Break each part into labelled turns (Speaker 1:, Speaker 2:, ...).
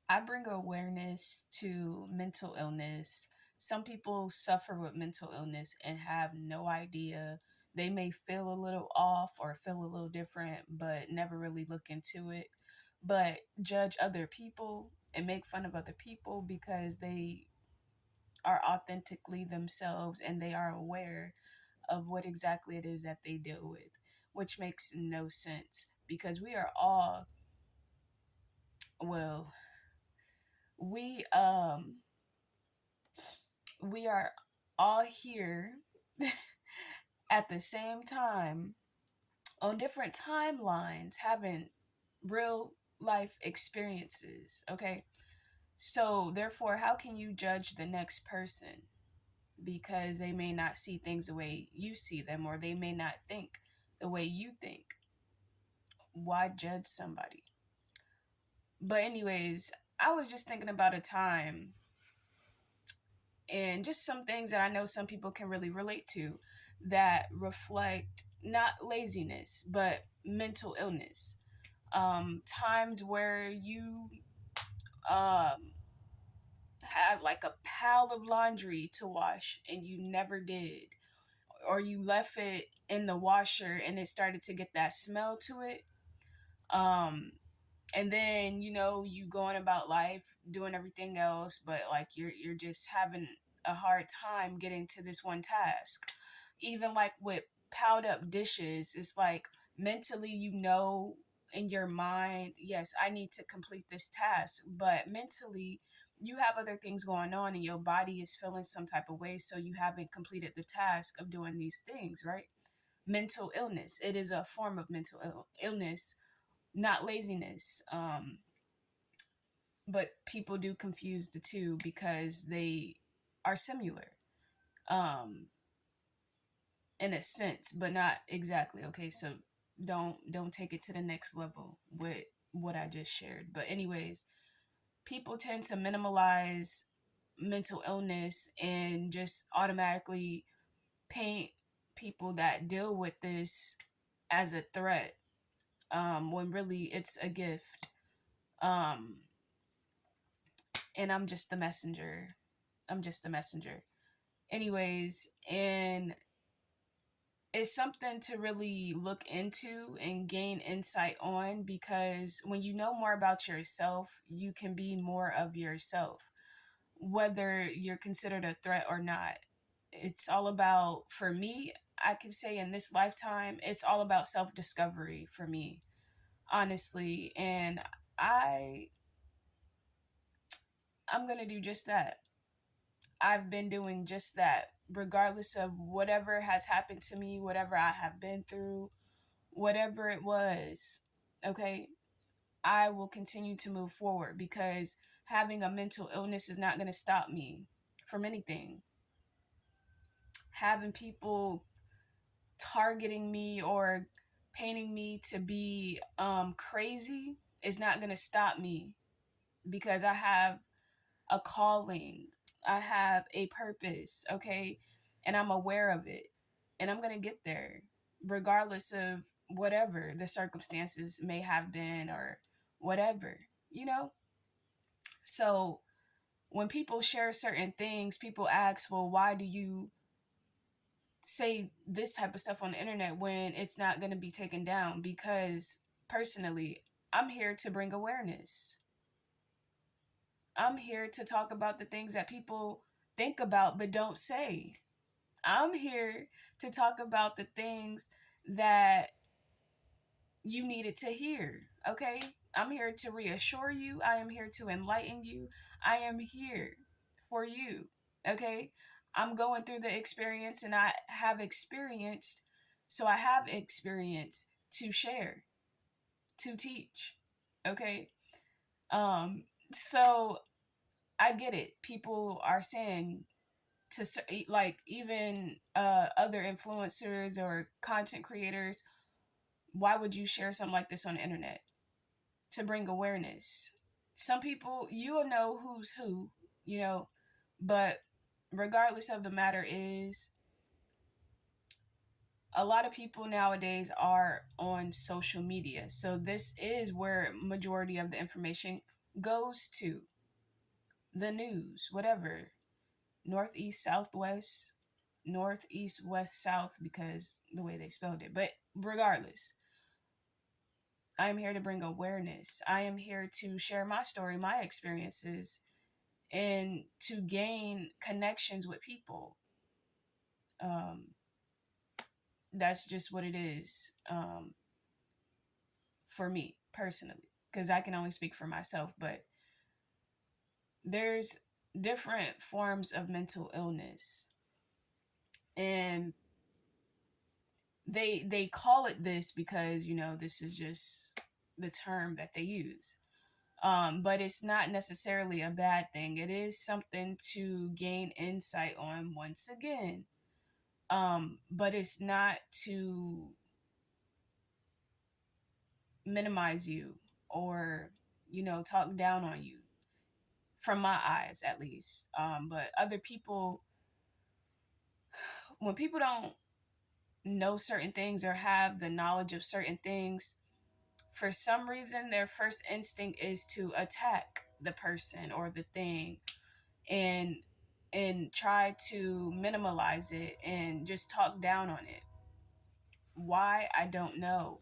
Speaker 1: I bring awareness to mental illness. Some people suffer with mental illness and have no idea. They may feel a little off or feel a little different, but never really look into it. But judge other people and make fun of other people because they are authentically themselves and they are aware of what exactly it is that they deal with, which makes no sense because we are all, well, we um we are all here at the same time on different timelines having real life experiences, okay? So, therefore, how can you judge the next person because they may not see things the way you see them or they may not think the way you think? Why judge somebody? But, anyways, I was just thinking about a time and just some things that I know some people can really relate to that reflect not laziness, but mental illness. Times where you um, had like a pile of laundry to wash and you never did, or you left it in the washer and it started to get that smell to it. Um, and then you going about life doing everything else, but like you're just having a hard time getting to this one task. Even like with piled up dishes, it's like mentally in your mind, yes, I need to complete this task, but mentally you have other things going on and your body is feeling some type of way, so you haven't completed the task of doing these things, right? Mental illness, it is a form of illness, not laziness. But people do confuse the two because they are similar, um, in a sense, but not exactly. Okay, so don't take it to the next level with what I just shared. But anyways, people tend to minimalize mental illness and just automatically paint people that deal with this as a threat, when really it's a gift. Um, and I'm just the messenger. I'm just a messenger. Anyways, and it's something to really look into and gain insight on, because when you know more about yourself, you can be more of yourself, whether you're considered a threat or not. It's all about, for me, I could say in this lifetime, it's all about self discovery for me, honestly. And I I'm going to do just that. I've been doing just that, regardless of whatever has happened to me, whatever I have been through, whatever it was. Okay, I will continue to move forward because having a mental illness is not going to stop me from anything. Having people targeting me or painting me to be crazy is not going to stop me because I have a calling. I have a purpose, okay? And I'm aware of it. And I'm going to get there regardless of whatever the circumstances may have been or whatever, you know? So when people share certain things, people ask, well, why do you say this type of stuff on the internet when it's not going to be taken down? Because personally, I'm here to bring awareness. I'm here to talk about the things that people think about but don't say. I'm here to talk about the things that you needed to hear, okay? I'm here to reassure you. I am here to enlighten you. I am here for you, okay? I'm going through the experience and I have experienced, so I have experience to share, to teach, okay? Um, so I get it. People are saying to like even other influencers or content creators, why would you share something like this on the internet? To bring awareness. Some people, you'll know who's who, you know, but regardless of the matter is, a lot of people nowadays are on social media. So this is where majority of the information goes to the news, whatever, northeast, southwest, northeast, west, south, because the way they spelled it. But regardless, I am here to bring awareness. I am here to share my story, my experiences, and to gain connections with people. Um, that's just what it is, for me personally, because I can only speak for myself. But there's different forms of mental illness, and they call it this because this is just the term that they use. But it's not necessarily a bad thing. It is something to gain insight on once again. But it's not to minimize you or talk down on you, from my eyes at least. But other people, when people don't know certain things or have the knowledge of certain things, for some reason their first instinct is to attack the person or the thing, and try to minimalize it and just talk down on it. Why? I don't know.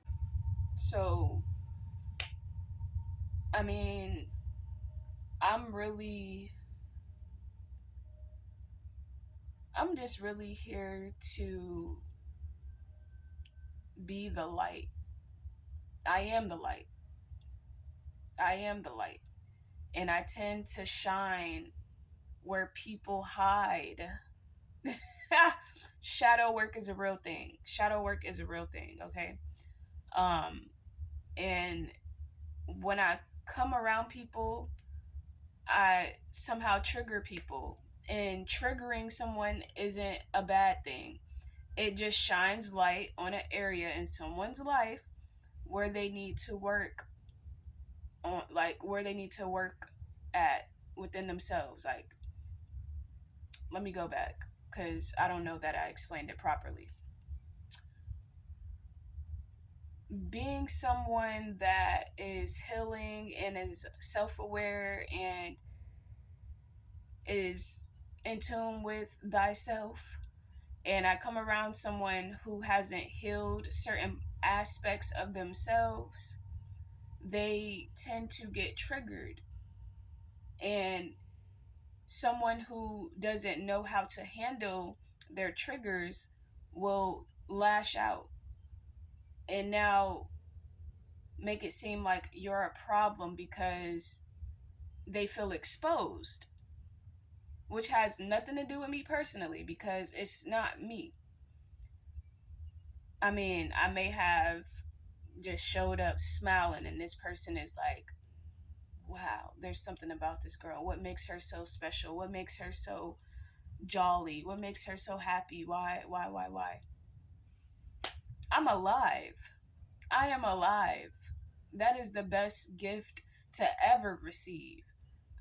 Speaker 1: So, I mean, I'm really I'm just really here to be the light. I am the light. I am the light. And I tend to shine where people hide. Shadow work is a real thing. Shadow work is a real thing, okay? Um and when I come around people, I somehow trigger people. And triggering someone isn't a bad thing. It just shines light on an area in someone's life where they need to work on, like where they need to work at within themselves. Like, let me go back because I don't know that I explained it properly. Being someone that is healing and is self-aware and is in tune with thyself, and I come around someone who hasn't healed certain aspects of themselves, they tend to get triggered. And someone who doesn't know how to handle their triggers will lash out and now make it seem like you're a problem because they feel exposed, which has nothing to do with me personally because it's not me. I mean, I may have just showed up smiling, and this person is like, wow, there's something about this girl. What makes her so special? What makes her so jolly? What makes her so happy? Why? I'm alive. I am alive. That is the best gift to ever receive.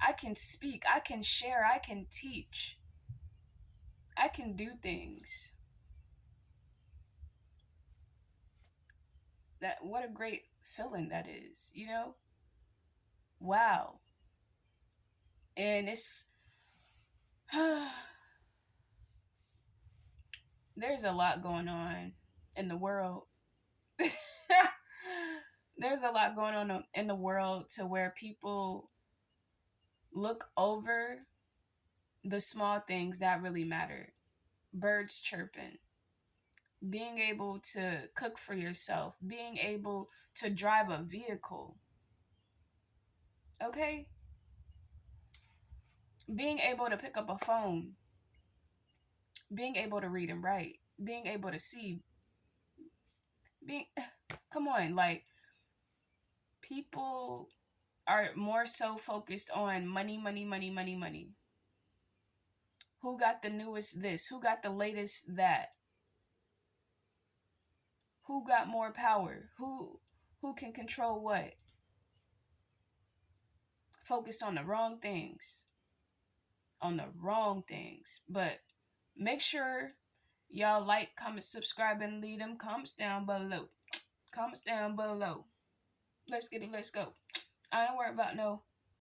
Speaker 1: I can speak, I can share, I can teach, I can do things. That, what a great feeling that is. Wow. And it's there's a lot going on in the world. There's a lot going on in the world to where people look over the small things that really matter. Birds chirping, being able to cook for yourself, being able to drive a vehicle, okay? Being able to pick up a phone, being able to read and write, being able to see, being come on, like, people are more so focused on money, money, money, money, money. Who got the newest this? Who got the latest that? Who got more power? Who can control what? Focused on the wrong things. On the wrong things. But make sure y'all like, comment, subscribe, and leave them comments down below. Comments down below. Let's get it, let's go. I don't worry about no